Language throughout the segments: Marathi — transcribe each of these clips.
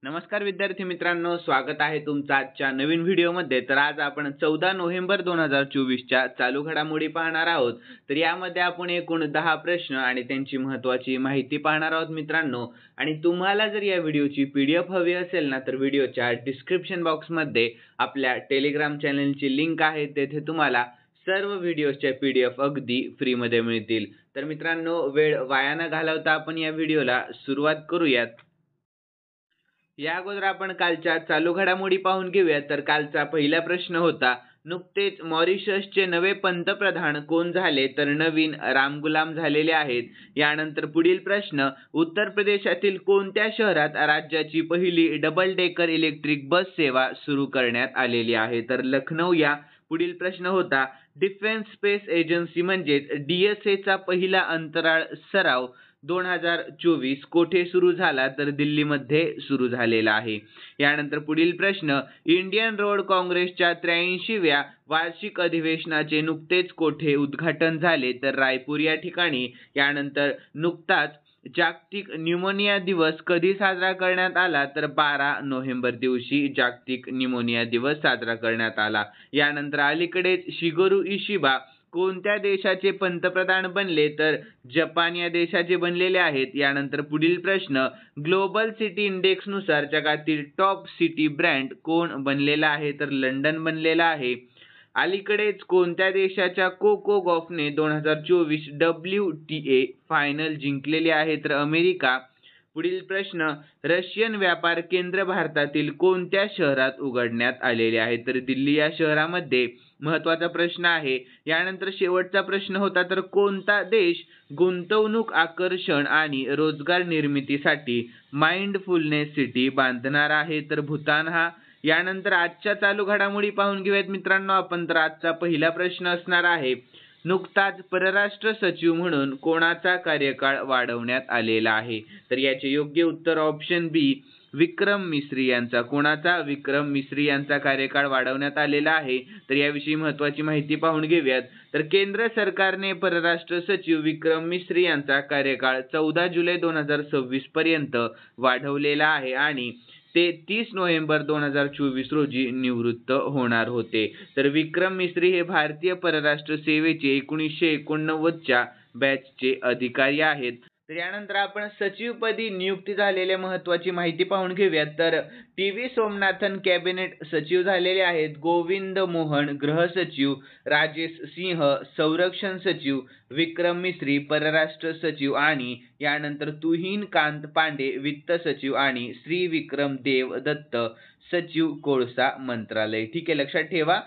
नमस्कार विद्यार्थी मित्रांनो, स्वागत आहे तुमचं आजच्या नवीन व्हिडिओमध्ये। तर आज आपण 14 नोव्हेंबर 2024 च्या चालू घडामोडी पाहणार आहोत। तर यामध्ये आपण एकूण 10 प्रश्न आणि त्यांची महत्त्वाची माहिती पाहणार आहोत मित्रांनो। आणि तुम्हाला जर या व्हिडिओची PDF हवी असेल ना, तर व्हिडिओच्या डिस्क्रिप्शन बॉक्समध्ये आपल्या टेलिग्राम चॅनलची लिंक आहे, तेथे तुम्हाला सर्व व्हिडिओच्या PDF अगदी फ्रीमध्ये मिळतील। तर मित्रांनो, वेळ वाया न घालवता आपण या व्हिडिओला सुरुवात करूयात। या अगोदर आपण कालच्या चालू घडामोडी पाहून घेऊया। तर कालचा पहिला प्रश्न होता, नुकतेच मॉरिशसचे नवे पंतप्रधान कोण झाले? तर नवीन रामगुलाम झालेले आहेत। यानंतर पुढील प्रश्न, उत्तर प्रदेशातील कोणत्या शहरात राज्याची पहिली डबल डेकर इलेक्ट्रिक बस सेवा सुरू करण्यात आलेली आहे? तर लखनौ या पुढील प्रश्न होता, डिफेन्स स्पेस एजन्सी म्हणजेच DSA चा पहिला अंतराळ सराव 2024 कोठे सुरू झाला? तर दिल्लीमध्ये सुरू झालेला आहे। यानंतर पुढील प्रश्न, इंडियन रोड काँग्रेसच्या 83व्या वार्षिक अधिवेशनाचे नुकतेच कोठे उद्घाटन झाले? तर रायपूर या ठिकाणी। यानंतर नुकताच जागतिक न्यूमोनिया दिवस कधी साजरा करण्यात आला? तर 12 नोव्हेंबर दिवशी जागतिक न्यूमोनिया दिवस साजरा करण्यात आला। यानंतर अलीकडेच शिगेरू इशिबा कोणत्या देशाचे पंतप्रधान बनले? तर जपान या देशाचे बनलेले आहेत। यानंतर पुढील प्रश्न, ग्लोबल सिटी इंडेक्स नुसार जगातील टॉप सिटी ब्रँड कोण बनलेला आहे? तर लंडन बनलेला आहे। अलीकडेच कोणत्या देशाच्या कोको गॉफने 2024 WTA फायनल जिंकलेली आहे? तर अमेरिका। पुढील प्रश्न, रशियन व्यापार केंद्र भारतातील कोणत्या शहरात उघडण्यात आलेले आहे? तर दिल्ली या शहरामध्ये। महत्त्वाचा प्रश्न आहे। यानंतर शेवटचा प्रश्न होता, तर कोणता देश गुंतवणूक आकर्षण आणि रोजगार निर्मितीसाठी माइंडफुलनेस सिटी बांधणार आहे? तर भूतान हा। यानंतर आजच्या चालू घडामोडी पाहून घेऊयात मित्रांनो आपण। तर आजचा पहिला प्रश्न असणार आहे, नुकताच परराष्ट्र सचिव म्हणून कोणाचा कार्यकाळ वाढवण्यात आलेला आहे? तर याचे योग्य उत्तर ऑप्शन बी, विक्रम मिस्री यांचा। कोणाचा? विक्रम मिस्री यांचा कार्यकाळ वाढवण्यात आलेला आहे। तर याविषयी महत्त्वाची माहिती पाहून घेऊयात। तर केंद्र सरकारने परराष्ट्र सचिव विक्रम मिस्री यांचा कार्यकाळ 14 जुलै 2026 पर्यंत वाढवलेला आहे आणि ते 30 नोव्हेंबर 2024 रोजी निवृत्त होणार होते। तर विक्रम मिस्री हे भारतीय परराष्ट्र सेवेचे 1989 च्या बॅचचे अधिकारी आहेत। तर यानंतर आपण सचिवपदी नियुक्ती झालेल्या महत्त्वाची माहिती पाहून घेऊयात। तर TV सोमनाथन कॅबिनेट सचिव झालेले आहेत। गोविंद मोहन गृह सचिव, राजेश सिंह संरक्षण सचिव, विक्रम मिस्री परराष्ट्र सचिव आणि यानंतर तुहिन कांत पांडे वित्त सचिव आणि श्री विक्रम देव दत्त सचिव कोळसा मंत्रालय। ठीक आहे, लक्षात ठेवा।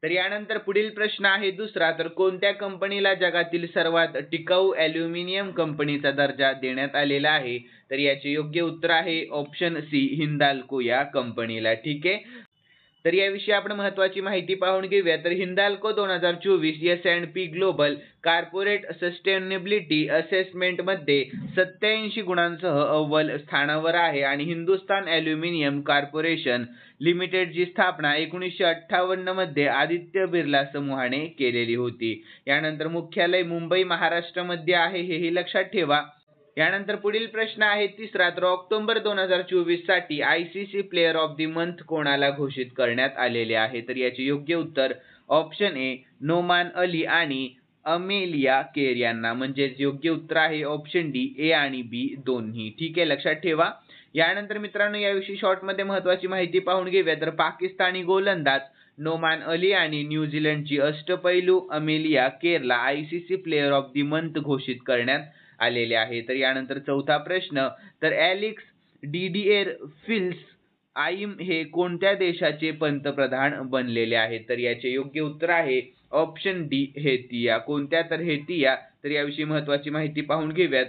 तर यानंतर पुढील प्रश्न आहे दुसरा, तर कोणत्या कंपनीला जगातील सर्वात टिकाऊ ॲल्युमिनियम कंपनीचा दर्जा देण्यात आलेला आहे? तर याचे योग्य उत्तर आहे ऑप्शन सी, हिंदाल्को या कंपनीला। ठीक आहे, तर याविषयी आपण महत्त्वाची माहिती पाहून घेऊया। तर Hindalco 2024 S&P global corporate sustainability assessment मध्ये 87 गुणांसह अव्वल स्थानावर आहे आणि हिंदुस्तान ॲल्युमिनियम कॉर्पोरेशन लिमिटेडची स्थापना 1958 मध्ये आदित्य बिर्ला समूहाने केलेली होती। यानंतर मुख्यालय मुंबई महाराष्ट्रामध्ये आहे, हेही लक्षात ठेवा। यानंतर पुढील प्रश्न आहे तिसरा, तर ऑक्टोबर 2024 साठी ICC player of the month कोणाला घोषित करण्यात आलेले आहे? तर याचे योग्य उत्तर ऑप्शन ए, नोमान अली आणि अमेलिया केर यांना। म्हणजे योग्य उत्तर आहे ऑप्शन डी, ए आणि बी दोन्ही। ठीक आहे, लक्षात ठेवा। यानंतर मित्रांनो याविषयी शॉर्टमध्ये महत्त्वाची माहिती पाहून घेऊया। तर पाकिस्तानी गोलंदाज नोमान अली आणि न्यूझीलंडची अष्टपैलू Amelia Kerala ICC player of the month घोषित करण्यात आलेले आहे। तर यानंतर चौथा प्रश्न, तर ॲलेक्स डिडिएर फिल्स आईम हे कोणत्या देशाचे पंतप्रधान बनलेले आहेत? तर याचे योग्य उत्तर आहे ऑप्शन डी, हेतिया। कोणत्या? तर हेतिया। तर याविषयी महत्त्वाची माहिती पाहून घेऊयात।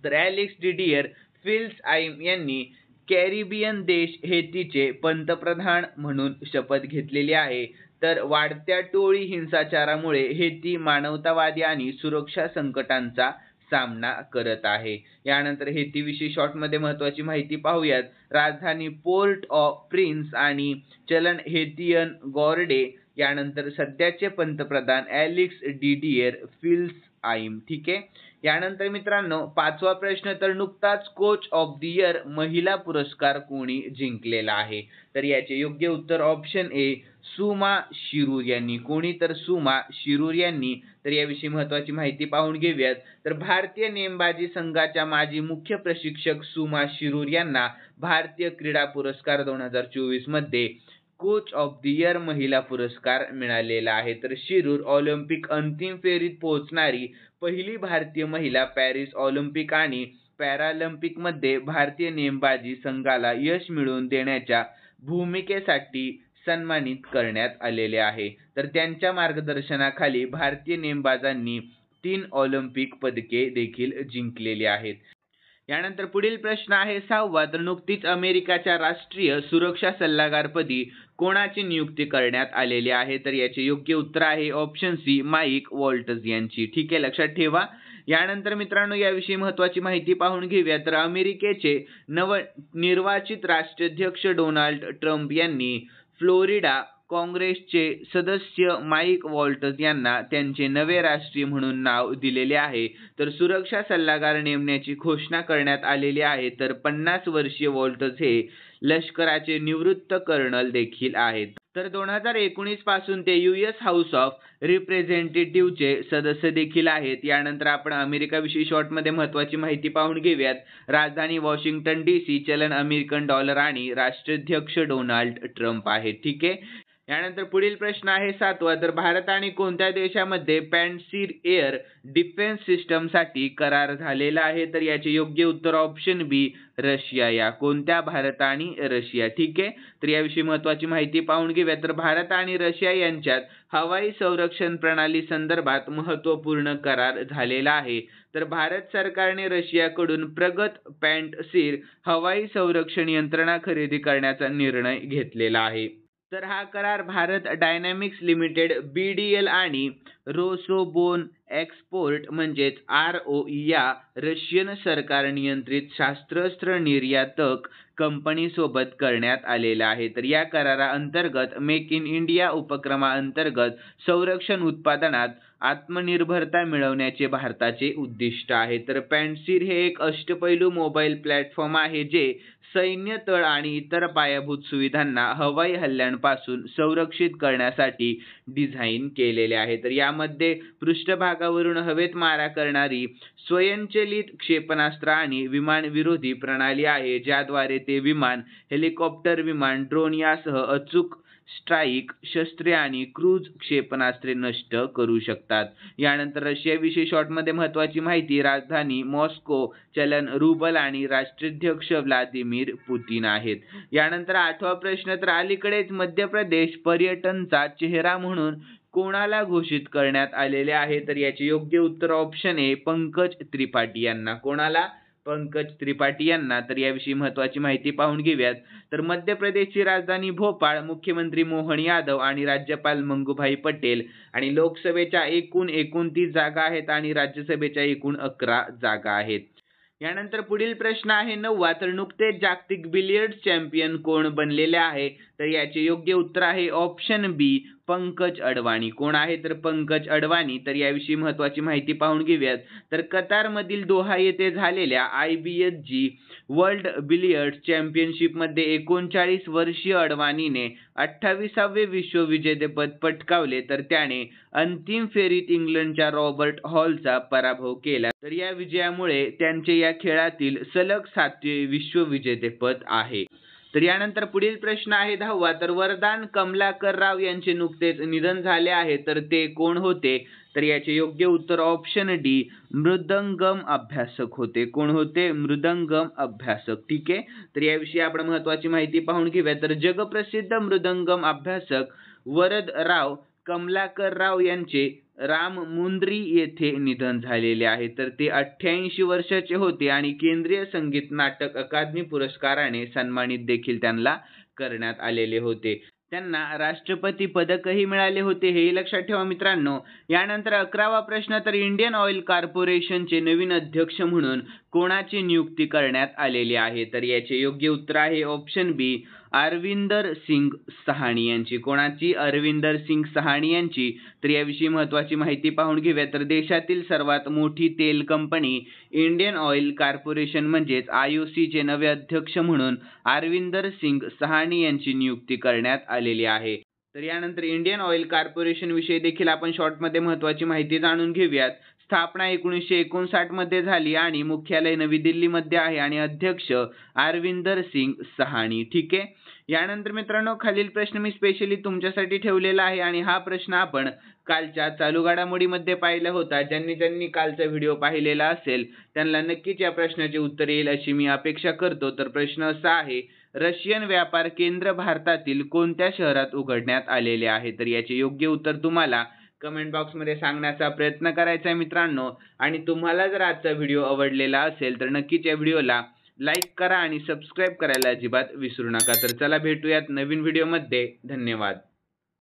तर ॲलेक्स डिडिएर फिल्स आईम यांनी कॅरिबियन देश हेतीचे पंतप्रधान म्हणून शपथ घेतलेली आहे। तर वाढत्या टोळी हिंसाचारामुळे हेती मानवतावादी आणि सुरक्षा संकटांचा सामना करत आहे। यानंतर हेतीविषयी शॉर्टमध्ये महत्त्वाची माहिती पाहूयात। राजधानी पोर्ट ऑफ प्रिन्स आणि चलन हेतियन गॉर्डे। यानंतर सध्याचे पंतप्रधान ॲलेक्स डिडिएर फिल्स आईम. ठीक आहे. यानंतर मित्रांनो पाचवा प्रश्न, तर नुकताच कोच ऑफ द इयर महिला पुरस्कार कोणी जिंकलेला आहे? तर याचे योग्य उत्तर ऑप्शन ए सुमा शिरूर यांनी. कोणी? तर सुमा शिरूर यांनी. तर याविषयी महत्वाची माहिती पाहून घेऊयात. तर भारतीय नेमबाजी संघाच्या माजी मुख्य प्रशिक्षक सुमा शिरूर यांना भारतीय क्रीडा पुरस्कार 2024 मध्ये कोच ऑफ द इयर महिला पुरस्कार मिळालेला आहे. तर शिरूर ऑलिम्पिक अंतिम फेरीत पोहोचणारी पहिली भारतीय महिला, पॅरिस ऑलिम्पिक आणि पॅरालिम्पिक मध्ये भारतीय नेमबाजी संघाला यश मिळवून देण्याच्या भूमिकेसाठी सन्मानित करण्यात आलेले आहे. तर त्यांच्या मार्गदर्शनाखाली भारतीय नेमबाजांनी 3 ऑलिम्पिक पदके देखील जिंकलेली आहेत. यानंतर पुढील प्रश्न आहे 6वा, तर नुकतीच अमेरिकेच्या राष्ट्रीय सुरक्षा सल्लागारपदी कोणाची नियुक्ती करण्यात आलेली आहे? तर याचे योग्य उत्तर आहे ऑप्शन सी माईक वॉल्टज यांची. ठीक आहे, लक्षात ठेवा. यानंतर मित्रांनो याविषयी महत्वाची माहिती पाहून घेऊया. तर अमेरिकेचे नवनिर्वाचित राष्ट्राध्यक्ष डोनाल्ड ट्रम्प यांनी फ्लोरिडा काँग्रेसचे सदस्य माईक वॉल्टज यांना त्यांचे नवे राष्ट्रीय म्हणून नाव दिलेले आहे. तर सुरक्षा सल्लागार नेमण्याची घोषणा करण्यात आलेली आहे. तर 50 वर्षीय वॉल्टज हे लष्कराचे निवृत्त कर्नल देखील आहेत. तर 2019 पासून ते US हाऊस ऑफ रिप्रेझेंटेटिव्हचे सदस्य देखील आहेत. यानंतर आपण अमेरिकाविषयी शॉर्टमध्ये महत्वाची माहिती पाहून घेऊयात. राजधानी वॉशिंग्टन DC, चलन अमेरिकन डॉलर आणि राष्ट्राध्यक्ष डोनाल्ड ट्रम्प आहेत. ठीक आहे. यानंतर पुढील प्रश्न आहे 7वा, तर भारत आणि कोणत्या देशामध्ये पॅन्टसीर एअर डिफेन्स सिस्टमसाठी करार झालेला आहे? तर याचे योग्य उत्तर ऑप्शन बी रशिया या. कोणत्या? भारत आणि रशिया. ठीक आहे. तर याविषयी महत्वाची माहिती पाहून घेऊया. तर भारत आणि रशिया यांच्यात हवाई संरक्षण प्रणाली संदर्भात महत्त्वपूर्ण करार झालेला आहे. तर भारत सरकारने रशियाकडून प्रगत पॅन्टसीर हवाई संरक्षण यंत्रणा खरेदी करण्याचा निर्णय घेतलेला आहे. तर हा करार भारत डायनॅमिक्स लिमिटेड BDL आणि रोसोबोन एक्सपोर्ट म्हणजेच ROE या रशियन सरकार नियंत्रित शस्त्रास्त्र निर्यातक कंपनीसोबत करण्यात आलेला आहे. तर या कराराअंतर्गत मेक इन इंडिया उपक्रमाअंतर्गत संरक्षण उत्पादनात आत्मनिर्भरता मिळवण्याचे भारताचे उद्दिष्ट आहे. तर पॅन्टसीर हे एक अष्टपैलू मोबाईल प्लॅटफॉर्म आहे जे सैन्य तळ आणि इतर पायाभूत सुविधांना हवाई हल्ल्यांपासून संरक्षित करण्यासाठी डिझाईन केलेले आहे. तर यामध्ये पृष्ठभागावरून हवेत मारा करणारी स्वयंचलित क्षेपणास्त्र आणि विमानविरोधी प्रणाली आहे, ज्याद्वारे ते विमान, हेलिकॉप्टर, विमान, ड्रोन यासह अचूक स्ट्राईक शस्त्रे आणि क्रूज क्षेपणास्त्रे नष्ट करू शकतात. यानंतर रशियाविषयी शॉर्टमध्ये महत्वाची माहिती. राजधानी मॉस्को, चलन रुबल आणि राष्ट्राध्यक्ष व्लादिमीर पुतिन आहेत. यानंतर 8वा प्रश्न, तर अलीकडेच मध्य प्रदेश पर्यटनचा चेहरा म्हणून कोणाला घोषित करण्यात आलेले आहे? तर याचे योग्य उत्तर ऑप्शन ए पंकज त्रिपाठी यांना. कोणाला? पंकज त्रिपाठी यांना. तर याविषयी महत्वाची माहिती पाहून घेऊयात. तर मध्य प्रदेशची राजधानी भोपाळ, मुख्यमंत्री मोहन यादव आणि राज्यपाल मंगूभाई पटेल आणि लोकसभेच्या एकूण 29 जागा आहेत आणि राज्यसभेच्या एकूण 11 जागा आहेत. यानंतर पुढील प्रश्न आहे 9वा, तर नुकतेच जागतिक बिलियर्ड्स चॅम्पियन कोण बनलेले आहे? तर याचे योग्य उत्तर आहे ऑप्शन बी पंकज अडवाणी. कोण आहे? तर पंकज अडवाणी. तर याविषयी महत्वाची माहिती पाहून घेऊयात. तर कतारमधील दोहा येथे झालेल्या IBSG वर्ल्ड बिलियर्ड्स चॅम्पियनशिपमध्ये 39 वर्षीय अडवाणीने 28वे विश्वविजेतेपद पटकावले. तर त्याने अंतिम फेरीत इंग्लंडच्या रॉबर्ट हॉलचा पराभव केला. तर या विजयामुळे त्यांचे या खेळातील सलग 7वे विश्वविजेतेपद आहे. तर यानंतर पुढील प्रश्न आहे 10वा, तर वरदान कमलाकर राव यांचे नुकतेच निधन झाले आहे. तर ते कोण होते? तर याचे योग्य उत्तर ऑप्शन डी मृदंगम अभ्यासक होते. कोण होते? मृदंगम अभ्यासक. ठीक आहे. तर याविषयी आपण महत्वाची माहिती पाहून घेऊया. तर जगप्रसिद्ध मृदंगम अभ्यासक वरदराव कमलाकर राव यांचे राममुंद्री येथे निधन झालेले आहे. तर ते 88 वर्षाचे होते आणि केंद्रीय संगीत नाटक अकादमी पुरस्काराने सन्मानित देखील त्यांना करण्यात आलेले होते. त्यांना राष्ट्रपती पदकही मिळाले होते, हे लक्षात ठेवा मित्रांनो. यानंतर 11वा प्रश्न, तर इंडियन ऑइल कॉर्पोरेशनचे नवीन अध्यक्ष म्हणून कोणाची नियुक्ती करण्यात आलेली आहे? तर याचे योग्य उत्तर आहे ऑप्शन बी अरविंदर सिंग सहानी यांची. कोणाची? अरविंदर सिंग सहानी यांची. तर याविषयी महत्त्वाची माहिती पाहून घेऊया. तर देशातील सर्वात मोठी तेल कंपनी इंडियन ऑइल कॉर्पोरेशन म्हणजेच IOC चे नवे अध्यक्ष म्हणून अरविंदर सिंग सहानी यांची नियुक्ती करण्यात आलेली आहे. तर यानंतर इंडियन ऑइल कॉर्पोरेशन विषयी देखील आपण शॉर्टमध्ये महत्त्वाची माहिती जाणून घेऊयात. स्थापना 1959 मध्ये झाली आणि मुख्यालय नवी दिल्लीमध्ये आहे आणि अध्यक्ष अरविंदर सिंग सहानी. ठीक आहे. यानंतर मित्रांनो खालील प्रश्न मी स्पेशली तुमच्यासाठी ठेवलेला आहे आणि हा प्रश्न आपण कालच्या चालू घडामोडीमध्ये पाहिला होता. ज्यांनी कालचा व्हिडिओ पाहिलेला असेल त्यांना नक्कीच या प्रश्नाचे उत्तर येईल अशी मी अपेक्षा करतो. तर प्रश्न असा आहे, रशियन व्यापार केंद्र भारतातील कोणत्या शहरात उघडण्यात आलेले आहे? तर याचे योग्य उत्तर तुम्हाला कमेंट बॉक्समध्ये सांगण्याचा प्रयत्न करायचा आहे मित्रांनो. आणि तुम्हाला जर आजचा व्हिडिओ आवडलेला असेल तर नक्कीच या व्हिडिओला लाईक करा आणि सबस्क्राईब करायला अजिबात विसरू नका. तर चला भेटूयात नवीन व्हिडिओमध्ये. धन्यवाद.